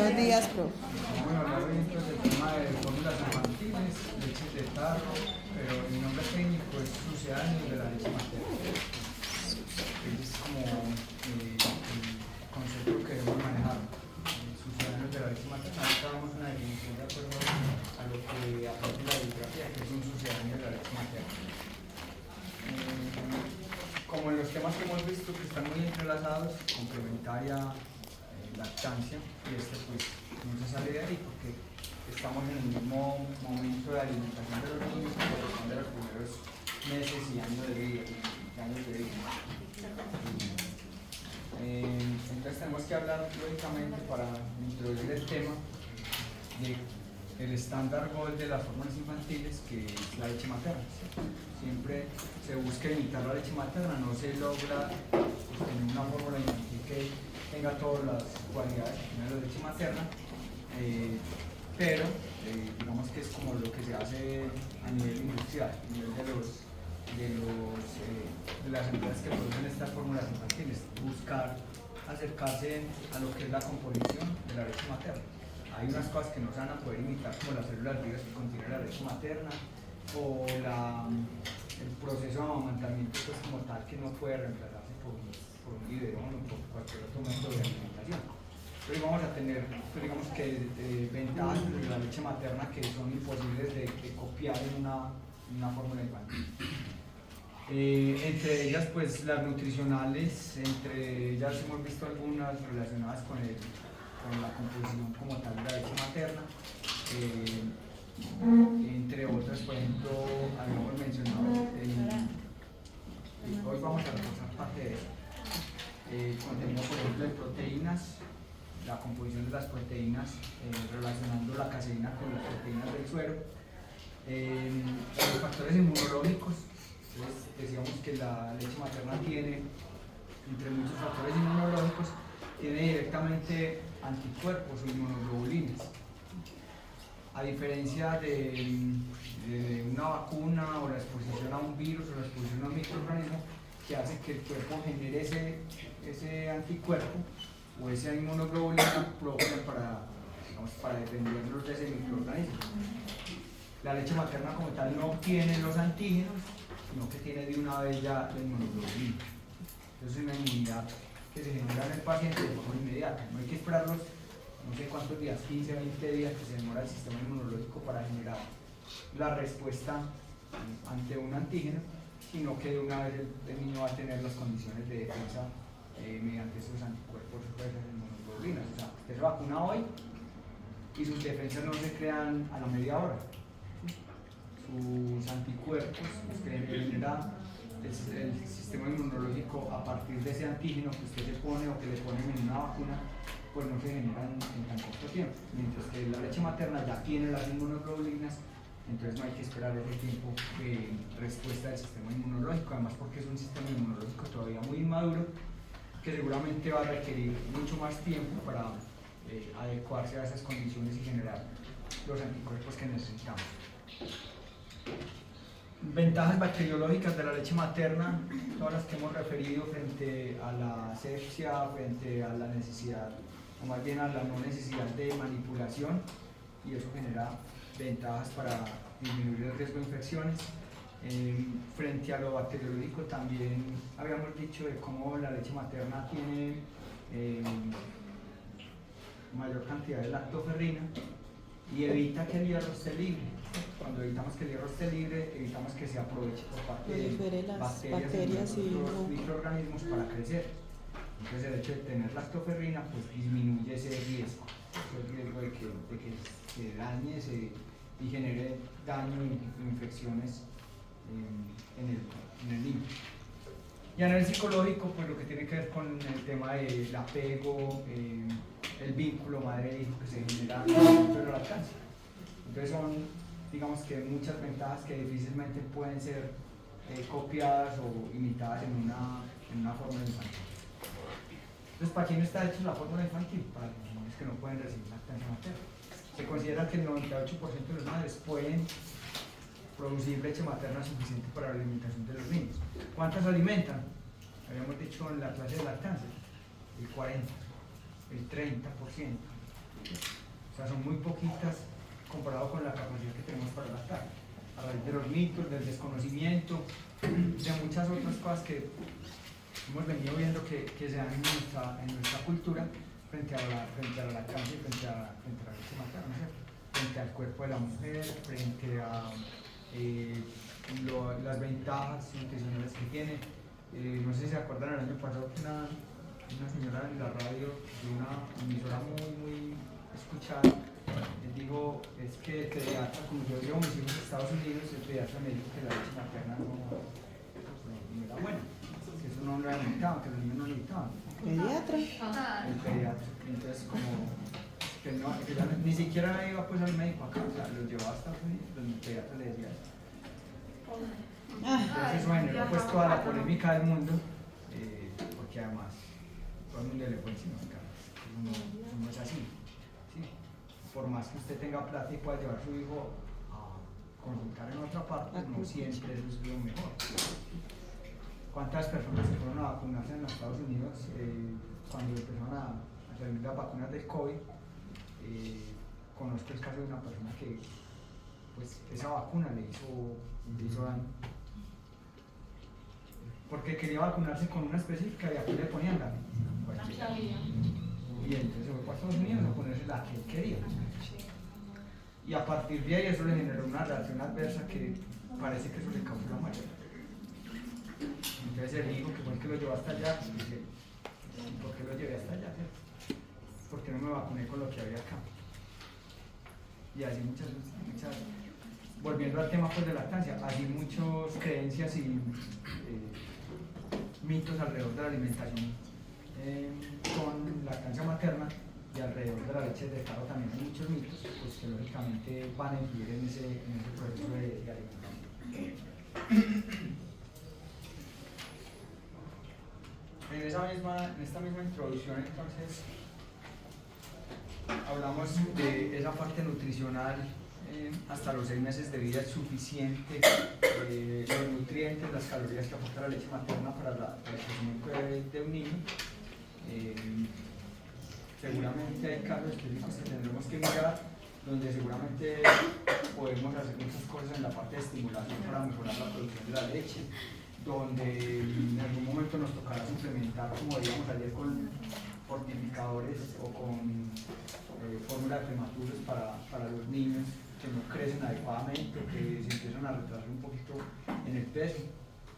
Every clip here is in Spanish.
Buenos días, profe. Bueno, hablar hoy entonces del tema de fórmulas infantiles, leches de tarro, pero mi nombre técnico es sucedáneos de la leche materna. Ese es como el concepto que debemos manejar, sucedáneos de la leche materna. Ahorita damos una definición de acuerdo a lo que aparece en la bibliografía, que es un sucedáneo de la leche materna. Como en los temas que hemos visto que están muy entrelazados, complementaria, lactancia, y este pues no se sale de ahí porque estamos en el mismo momento de alimentación de los niños que corresponde a los primeros meses y años de vida. Entonces tenemos que hablar lógicamente para introducir el tema del estándar gold de las fórmulas infantiles, que es la leche materna. Siempre se busca imitar la leche materna, no se logra tener una fórmula infantil que tenga todas las cualidades que tiene la leche materna, pero digamos que es como lo que se hace a nivel industrial, a nivel de las empresas que producen estas fórmulas infantiles, buscar acercarse a lo que es la composición de la leche materna. Hay unas cosas que no se van a poder imitar, como las células vivas que contienen la leche materna, o el proceso de amamantamiento pues, como tal, que no puede reemplazarse por un biberón o por cualquier otro método de alimentación. Pero vamos a tener, pues, digamos que ventajas de la leche materna que son imposibles de copiar en una fórmula infantil. Entre ellas, pues las nutricionales, entre ellas hemos visto algunas relacionadas con la composición como tal de la leche materna. Entre otras, por ejemplo, habíamos mencionado, hoy vamos a repasar parte de eso. Contenido, por ejemplo, de proteínas, la composición de las proteínas, relacionando la caseína con las proteínas del suero. Los factores inmunológicos, entonces decíamos que la leche materna tiene, entre muchos factores inmunológicos, tiene directamente anticuerpos o inmunoglobulinas. A diferencia de una vacuna o la exposición a un virus o la exposición a un microorganismo, que hace que el cuerpo genere ese anticuerpo o esa inmunoglobulina propia para defendernos de ese microorganismo. La leche materna como tal no tiene los antígenos, sino que tiene de una vez ya la inmunoglobulina. Entonces es una inmunidad que se genera en el paciente de forma inmediata. No hay que esperarlos no sé cuántos días, 15, 20 días que se demora el sistema inmunológico para generar la respuesta ante un antígeno, sino que de una vez el niño va a tener las condiciones de defensa mediante esos anticuerpos o esas inmunoglobulinas. O sea, usted se vacuna hoy y sus defensas no se crean a la media hora. Sus anticuerpos los genera el sistema inmunológico a partir de ese antígeno que usted se pone o que le ponen en una vacuna, pues no se generan en tan corto tiempo. Mientras que la leche materna ya tiene las inmunoglobulinas, entonces no hay que esperar ese tiempo de respuesta del sistema inmunológico, además porque es un sistema inmunológico todavía muy inmaduro, que seguramente va a requerir mucho más tiempo para adecuarse a esas condiciones y generar los anticuerpos que necesitamos. Ventajas bacteriológicas de la leche materna, todas las que hemos referido frente a la asepsia, frente a la necesidad, o más bien a la no necesidad de manipulación, y eso genera ventajas para disminuir el riesgo de infecciones. Frente a lo bacteriológico también habíamos dicho de cómo la leche materna tiene mayor cantidad de lactoferrina y evita que el hierro esté libre. Cuando evitamos que el hierro esté libre, evitamos que se aproveche por parte de bacterias y otros microorganismos para crecer. Entonces el hecho de tener lactoferrina pues disminuye ese riesgo de que se dañe y genere daño e infecciones en el niño. Y a nivel psicológico, pues lo que tiene que ver con el tema del apego, el vínculo madre-hijo que se genera dentro de la lactancia. Entonces son, digamos que muchas ventajas que difícilmente pueden ser copiadas o imitadas en una fórmula infantil. Entonces, ¿para quién está hecha la fórmula infantil? Para los niños que no pueden recibir lactancia materna. Se considera que el 98% de las madres pueden producir leche materna suficiente para la alimentación de los niños. ¿Cuántas alimentan? Habíamos dicho en la clase de lactancia, el 40, el 30%. O sea, son muy poquitas comparado con la capacidad que tenemos para lactar. A raíz de los mitos, del desconocimiento, de muchas otras cosas que hemos venido viendo que se dan en nuestra cultura frente a la lactancia y frente a la leche materna, ¿cierto? Frente al cuerpo de la mujer, frente a las ventajas nutricionales que tiene. No sé si se acuerdan el año pasado que una señora en la radio de una emisora muy escuchada dijo, es que el pediatra, como yo llevo mis hijos a Estados Unidos, el pediatra me dijo que la leche materna no era buena, que eso no lo necesitaban, que los niños no necesitaban. ¿Pediatra? El pediatra. Entonces, como que ya ni siquiera iba pues al médico acá, o sea, lo llevaba a Estados Unidos, el pediatra le decía eso. Entonces eso generó pues toda la polémica del mundo, porque además todo el mundo le puede significar, eso no es así. ¿Sí? Por más que usted tenga plata y pueda llevar a su hijo a consultar en otra parte, no siempre eso es lo mejor. ¿Cuántas personas se fueron a vacunarse en los Estados Unidos cuando empezaron a salir las vacunas del COVID? Conozco el caso de una persona que pues esa vacuna le hizo daño porque quería vacunarse con una específica y aquí le ponían la y entonces se fue para Estados Unidos a ponerse la que él quería y a partir de ahí eso le generó una reacción adversa que parece que eso le causó la muerte. Entonces el hijo que fue el que lo llevó hasta allá dice, ¿por qué lo llevé hasta allá? ¿Por qué no me vacuné con lo que había acá? Y así muchas volviendo al tema pues de lactancia, así muchas creencias y mitos alrededor de la alimentación con lactancia materna y alrededor de la leche de carro también hay muchos mitos pues que lógicamente van a influir en ese proceso de alimentación. En esta misma introducción entonces hablamos de esa parte nutricional, hasta los 6 meses de vida es suficiente, los nutrientes, las calorías que aporta la leche materna para el crecimiento de un niño. Seguramente hay casos específicos que tendremos que mirar, donde seguramente podemos hacer muchas cosas en la parte de estimulación para mejorar la producción de la leche, donde en algún momento nos tocará suplementar, como digamos ayer, con fortificadores o con fórmulas prematuras para los niños que no crecen adecuadamente o que se empiezan a retrasar un poquito en el peso.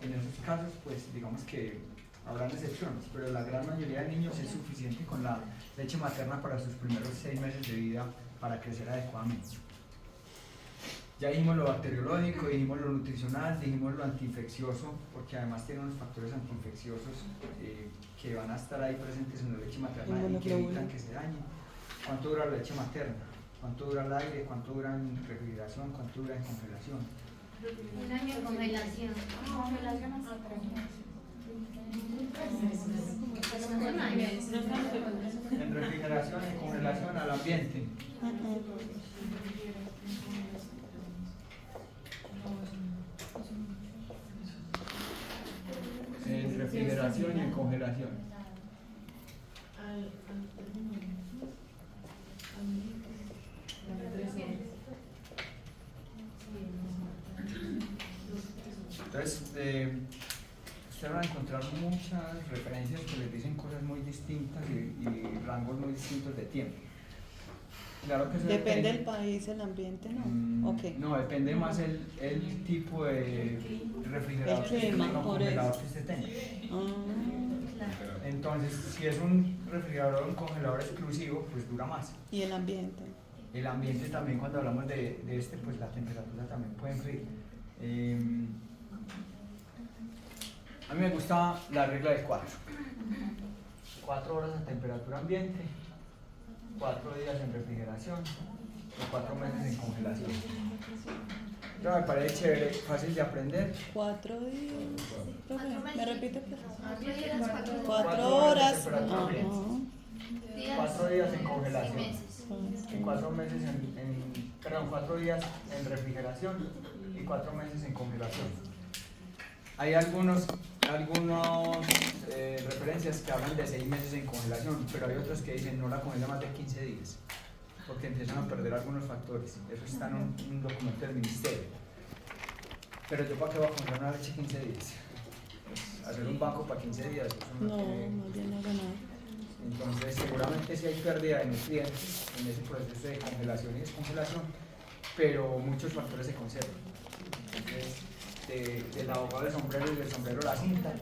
En esos casos, pues digamos que habrán excepciones, pero la gran mayoría de niños es suficiente con la leche materna para sus primeros 6 meses de vida para crecer adecuadamente. Ya dijimos lo bacteriológico, dijimos lo nutricional, dijimos lo antiinfeccioso, porque además tiene unos factores antiinfecciosos que van a estar ahí presentes en la leche materna y que evitan que se dañe. ¿Cuánto dura la leche materna? ¿Cuánto dura el aire? ¿Cuánto dura en refrigeración? ¿Cuánto dura en congelación? 1 año de congelación. Congelación hasta 3 meses. En refrigeración, en congelación al ambiente. En refrigeración y en congelación. Entonces, ustedes van a encontrar muchas referencias que les dicen cosas muy distintas y rangos muy distintos de tiempo. Claro que eso depende del país, el ambiente, ¿no? Okay. No, depende más el tipo de refrigerador, el clima, congelador que usted tenga. Entonces, si es un refrigerador o un congelador exclusivo, pues dura más. ¿Y el ambiente? El ambiente también, cuando hablamos de pues la temperatura también puede influir. A mí me gusta la regla de 4. 4 horas a temperatura ambiente, 4 días en refrigeración y 4 meses en congelación. Esto me parece chévere, fácil de aprender. 4 días. ¿Me repite? 4 4 horas. 4 días en congelación. Y 4 meses perdón, 4 días en refrigeración y 4 meses en congelación. Hay algunos referencias que hablan de 6 meses en congelación, pero hay otros que dicen no la congela más de 15 días. porque empiezan a perder algunos factores. Eso está en un documento del ministerio. Pero yo para qué voy a comprar una leche 15 días. Pues, hacer un banco para 15 días, eso no No, tiene- más bien no ganar. Entonces seguramente sí hay pérdida de nutrientes en ese proceso de congelación y descongelación, pero muchos factores se conservan. Entonces, del abogado del sombrero y del sombrero la cinta,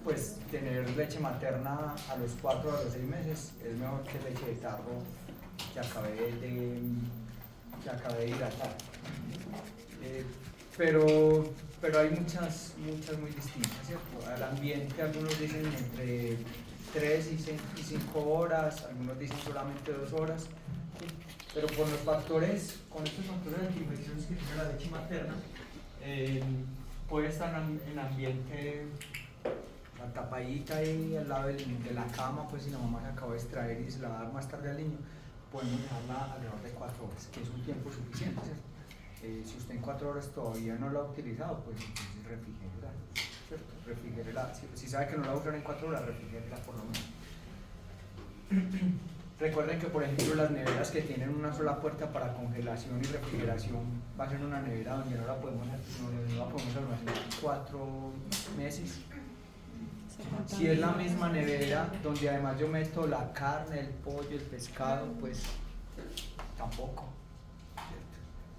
pues tener leche materna a los 4 o a los 6 meses es mejor que leche de tarro que acabé de hidratar. Pero hay muchas muy distintas, ¿cierto? Al ambiente algunos dicen entre 3 y 5 horas, algunos dicen solamente 2 horas, ¿sí? Pero por los factores, con estos factores de antiinfecciones que tiene la leche materna, puede estar en ambiente, la tapadita ahí al lado de la cama, pues si la mamá se acaba de extraer y se la va a dar más tarde al niño, podemos dejarla alrededor de 4 horas, que es un tiempo suficiente, ¿cierto? Si usted en 4 horas todavía no lo ha utilizado, pues entonces refrigérela, ¿cierto? Refrigérela. Si sabe que no la va a usar en 4 horas, refrigérela por lo menos. Recuerden que, por ejemplo, las neveras que tienen una sola puerta para congelación y refrigeración va a ser una nevera donde no la podemos almacenar 4 meses. Si es la misma nevera donde además yo meto la carne, el pollo, el pescado, pues tampoco.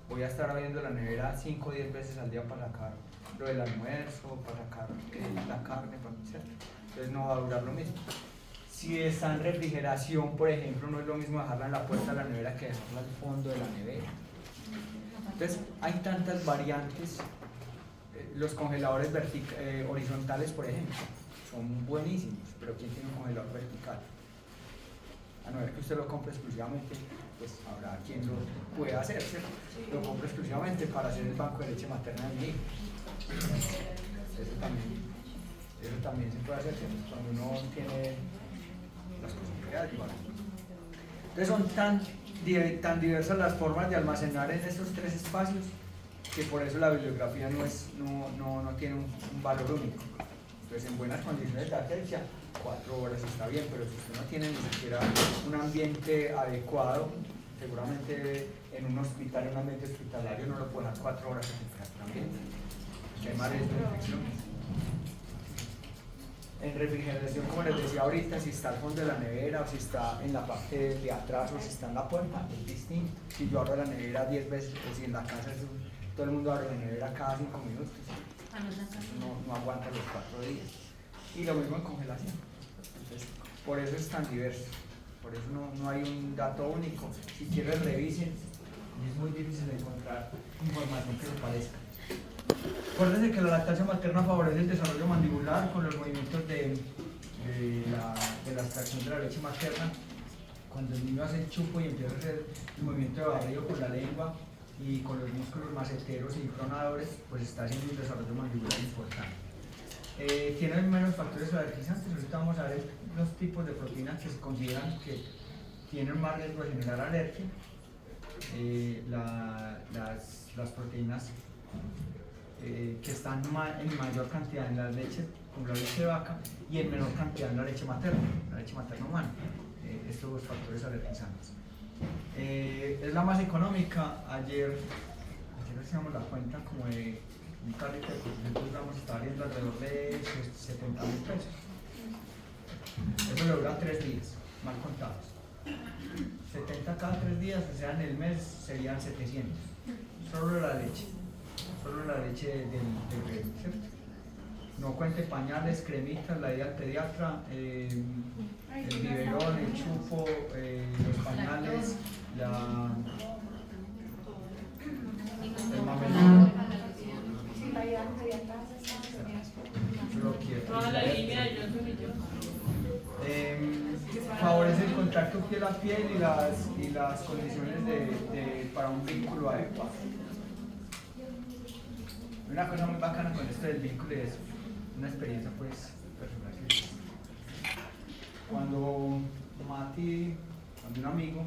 Voy a estar abriendo la nevera 5 o 10 veces al día para sacar lo del almuerzo, para sacar la carne, ¿cierto? Entonces no va a durar lo mismo. Si está en refrigeración, por ejemplo, no es lo mismo dejarla en la puerta de la nevera que dejarla al fondo de la nevera. Entonces hay tantas variantes. Los congeladores horizontales, por ejemplo, son buenísimos, pero ¿quién tiene un congelador vertical? A no ser que usted lo compre exclusivamente, pues habrá quien lo pueda hacer, ¿cierto? Lo compre exclusivamente para hacer el banco de leche materna de mi hijo. Eso también se puede hacer, ¿cierto? Cuando uno tiene las posibilidades. Entonces son tan diversas las formas de almacenar en estos 3 espacios que por eso la bibliografía no tiene un valor único. Entonces en buenas condiciones de adherencia 4 horas está bien, pero si usted no tiene ni siquiera un ambiente adecuado, seguramente en un hospital, en un ambiente hospitalario no lo puede dejar 4 horas en temperatura ambiente. Que hay más riesgo de infección. En refrigeración, como les decía ahorita, si está al fondo de la nevera o si está en la parte de atrás o si está en la puerta, es distinto. Si yo abro la nevera 10 veces, o si en la casa todo el mundo abre la nevera cada 5 minutos, no aguanta los 4 días. Y lo mismo en congelación. Entonces, por eso es tan diverso, por eso no hay un dato único. Si quieren revisen, y es muy difícil encontrar información que se parezca. Acuérdense que la lactancia materna favorece el desarrollo mandibular con los movimientos de la extracción de la leche materna. Cuando el niño hace el chupo y empieza a hacer el movimiento de barrido con la lengua y con los músculos maceteros y pronadores, pues está haciendo un desarrollo mandibular importante. Tienen menos factores alergizantes. Ahorita vamos a ver los tipos de proteínas que se consideran que tienen más riesgo de generar alergia. Las proteínas que están en mayor cantidad en la leche, como la leche de vaca, y en menor cantidad en la leche materna humana. Estos dos factores alergizantes. Es la más económica. Ayer hacíamos la cuenta como de un carrito de 400 gramos, está viendo alrededor de 70.000 pesos. Eso le dura 3 días, mal contados. 70 cada 3 días, o sea, en el mes serían 700. Solo la leche del bebé, ¿cierto? No cuente pañales, cremitas, la ida al pediatra, el biberón, el chupo, los pañales, el mamelón. Toda la línea de Johnson y Johnson. Favorece el contacto piel a piel y las condiciones para un vínculo adecuado. Una cosa muy bacana con esto del vínculo es una experiencia pues personal que cuando un amigo